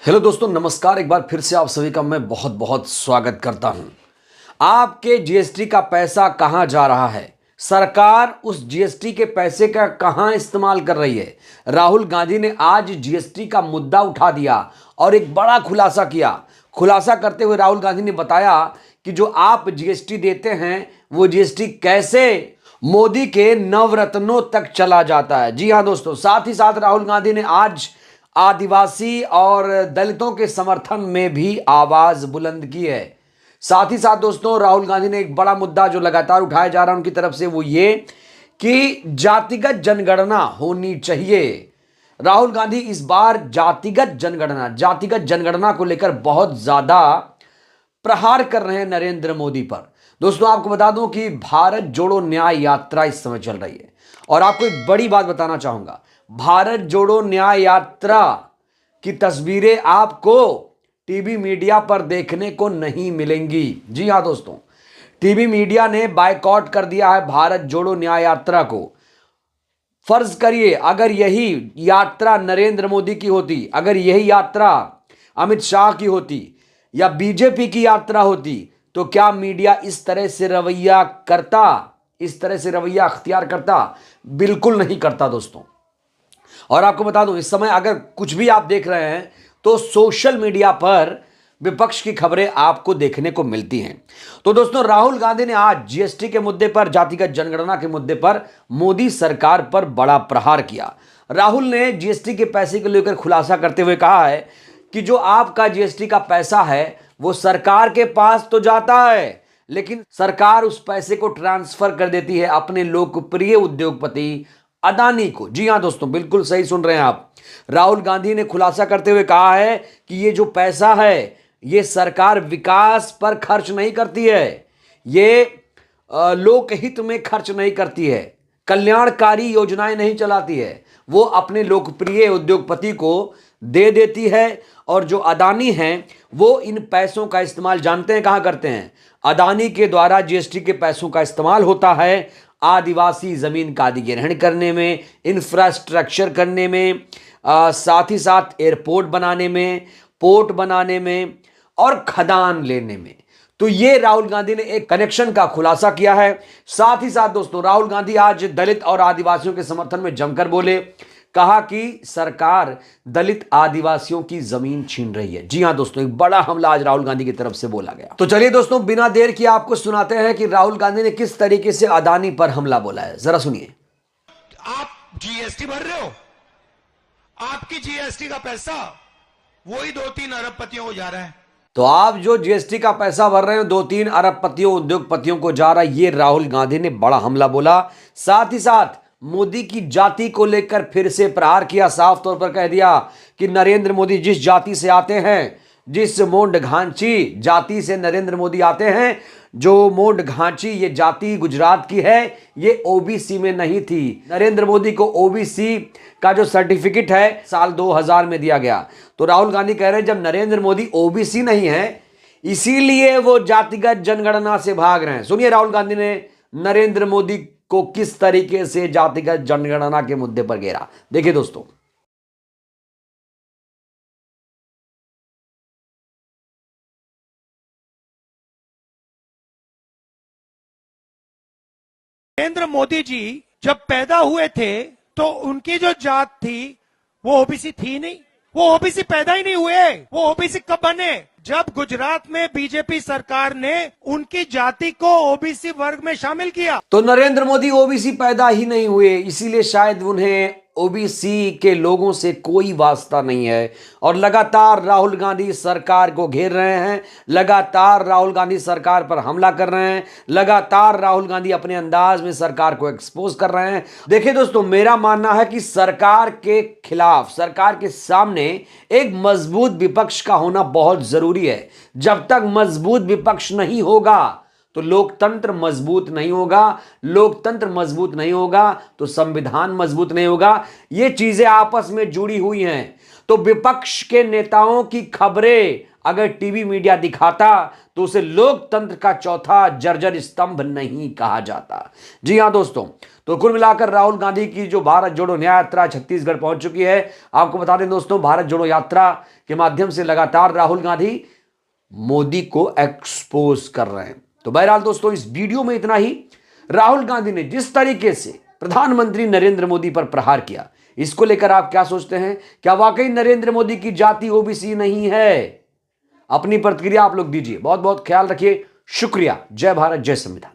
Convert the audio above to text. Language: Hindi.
हेलो दोस्तों, नमस्कार। एक बार फिर से आप सभी का मैं बहुत बहुत स्वागत करता हूं। आपके जीएसटी का पैसा कहां जा रहा है? सरकार उस जीएसटी के पैसे का कहां इस्तेमाल कर रही है? राहुल गांधी ने आज जीएसटी का मुद्दा उठा दिया और एक बड़ा खुलासा किया। खुलासा करते हुए राहुल गांधी ने बताया कि जो आप जीएसटी देते हैं वो जीएसटी कैसे मोदी के नवरत्नों तक चला जाता है। जी हां दोस्तों, साथ ही साथ राहुल गांधी ने आज आदिवासी और दलितों के समर्थन में भी आवाज बुलंद की है। साथ ही साथ दोस्तों, राहुल गांधी ने एक बड़ा मुद्दा जो लगातार उठाया जा रहा है उनकी तरफ से, वो ये कि जातिगत जनगणना होनी चाहिए। राहुल गांधी इस बार जातिगत जनगणना को लेकर बहुत ज्यादा प्रहार कर रहे हैं नरेंद्र मोदी पर। दोस्तों, आपको बता दूं कि भारत जोड़ो न्याय यात्रा इस समय चल रही है और आपको एक बड़ी बात बताना चाहूंगा। भारत जोड़ो न्याय यात्रा की तस्वीरें आपको टीवी मीडिया पर देखने को नहीं मिलेंगी। जी हां दोस्तों, टीवी मीडिया ने बायकॉट कर दिया है भारत जोड़ो न्याय यात्रा को। फर्ज करिए अगर यही यात्रा नरेंद्र मोदी की होती, अगर यही यात्रा अमित शाह की होती या बीजेपी की यात्रा होती, तो क्या मीडिया इस तरह से रवैया करता, इस तरह से रवैया अख्तियार करता? बिल्कुल नहीं करता दोस्तों। और आपको बता दूं, इस समय अगर कुछ भी आप देख रहे हैं तो सोशल मीडिया पर विपक्ष की खबरें आपको देखने को मिलती हैं। तो दोस्तों, राहुल गांधी ने आज जीएसटी के मुद्दे पर, जातिगत जनगणना के मुद्दे पर मोदी सरकार पर बड़ा प्रहार किया। राहुल ने जीएसटी के पैसे को लेकर खुलासा करते हुए कहा है कि जो आपका जीएसटी का पैसा है वो सरकार के पास तो जाता है, लेकिन सरकार उस पैसे को ट्रांसफर कर देती है अपने लोकप्रिय उद्योगपति अदानी को। जी हां दोस्तों, बिल्कुल सही सुन रहे हैं आप। राहुल गांधी ने खुलासा करते हुए कहा है कि ये जो पैसा है ये सरकार विकास पर खर्च नहीं करती है, ये लोकहित में खर्च नहीं करती है, कल्याणकारी योजनाएं नहीं चलाती है, वो अपने लोकप्रिय उद्योगपति को दे देती है। और जो अदानी हैं वो इन पैसों का इस्तेमाल जानते हैं कहां करते हैं? अदानी के द्वारा जीएसटी के पैसों का इस्तेमाल होता है आदिवासी जमीन का अधिग्रहण करने में, इंफ्रास्ट्रक्चर करने में, साथ ही साथ एयरपोर्ट बनाने में, पोर्ट बनाने में और खदान लेने में। तो ये राहुल गांधी ने एक कनेक्शन का खुलासा किया है। साथ ही साथ दोस्तों, राहुल गांधी आज दलित और आदिवासियों के समर्थन में जमकर बोले। कहा कि सरकार दलित आदिवासियों की जमीन छीन रही है। जी हां दोस्तों, एक बड़ा हमला आज राहुल गांधी की तरफ से बोला गया। तो चलिए दोस्तों, बिना देर किए आपको सुनाते हैं कि राहुल गांधी ने किस तरीके से अदानी पर हमला बोला है। जरा सुनिए। आप जीएसटी भर रहे हो, आपकी जीएसटी का पैसा वही 2-3 अरबपतियों को जा रहा है। तो आप जो जीएसटी का पैसा भर रहे हो 2-3 अरबपतियों, उद्योगपतियों को जा रहा है, ये राहुल गांधी ने बड़ा हमला बोला। साथ ही साथ मोदी की जाति को लेकर फिर से प्रहार किया। साफ तौर पर कह दिया कि नरेंद्र मोदी जिस जाति से आते हैं, जिस मोंड घांची जाति से नरेंद्र मोदी आते हैं, जो मोंड घांची ये जाति गुजरात की है, ये ओबीसी में नहीं थी। नरेंद्र मोदी को ओबीसी का जो सर्टिफिकेट है साल 2000 में दिया गया। तो राहुल गांधी कह रहे हैं जब नरेंद्र मोदी ओबीसी नहीं है इसीलिए वो जातिगत जनगणना से भाग रहे हैं। सुनिए राहुल गांधी ने नरेंद्र मोदी को किस तरीके से जातिगत जनगणना के मुद्दे पर घेरा। देखिए दोस्तों। नरेंद्र मोदी जी जब पैदा हुए थे तो उनकी जो जात थी वो ओबीसी थी नहीं, वो ओबीसी पैदा ही नहीं हुए। वो ओबीसी कब बने? जब गुजरात में बीजेपी सरकार ने उनकी जाति को ओबीसी वर्ग में शामिल किया। तो नरेंद्र मोदी ओबीसी पैदा ही नहीं हुए, इसीलिए शायद उन्हें ओबीसी के लोगों से कोई वास्ता नहीं है। और लगातार राहुल गांधी सरकार को घेर रहे हैं, लगातार राहुल गांधी सरकार पर हमला कर रहे हैं, लगातार राहुल गांधी अपने अंदाज में सरकार को एक्सपोज कर रहे हैं। देखिए दोस्तों, मेरा मानना है कि सरकार के खिलाफ, सरकार के सामने एक मजबूत विपक्ष का होना बहुत जरूरी है। जब तक मजबूत विपक्ष नहीं होगा तो लोकतंत्र मजबूत नहीं होगा, लोकतंत्र मजबूत नहीं होगा तो संविधान मजबूत नहीं होगा। ये चीजें आपस में जुड़ी हुई हैं। तो विपक्ष के नेताओं की खबरें अगर टीवी मीडिया दिखाता तो उसे लोकतंत्र का चौथा जर्जर स्तंभ नहीं कहा जाता। जी हां दोस्तों, तो कुल मिलाकर राहुल गांधी की जो भारत जोड़ो न्याय यात्रा छत्तीसगढ़ पहुंच चुकी है। आपको बता दें दोस्तों, भारत जोड़ो यात्रा के माध्यम से लगातार राहुल गांधी मोदी को एक्सपोज कर रहे हैं। तो बहरहाल दोस्तों, इस वीडियो में इतना ही। राहुल गांधी ने जिस तरीके से प्रधानमंत्री नरेंद्र मोदी पर प्रहार किया, इसको लेकर आप क्या सोचते हैं? क्या वाकई नरेंद्र मोदी की जाति ओबीसी नहीं है? अपनी प्रतिक्रिया आप लोग दीजिए। बहुत बहुत ख्याल रखिए। शुक्रिया। जय भारत, जय संविधान।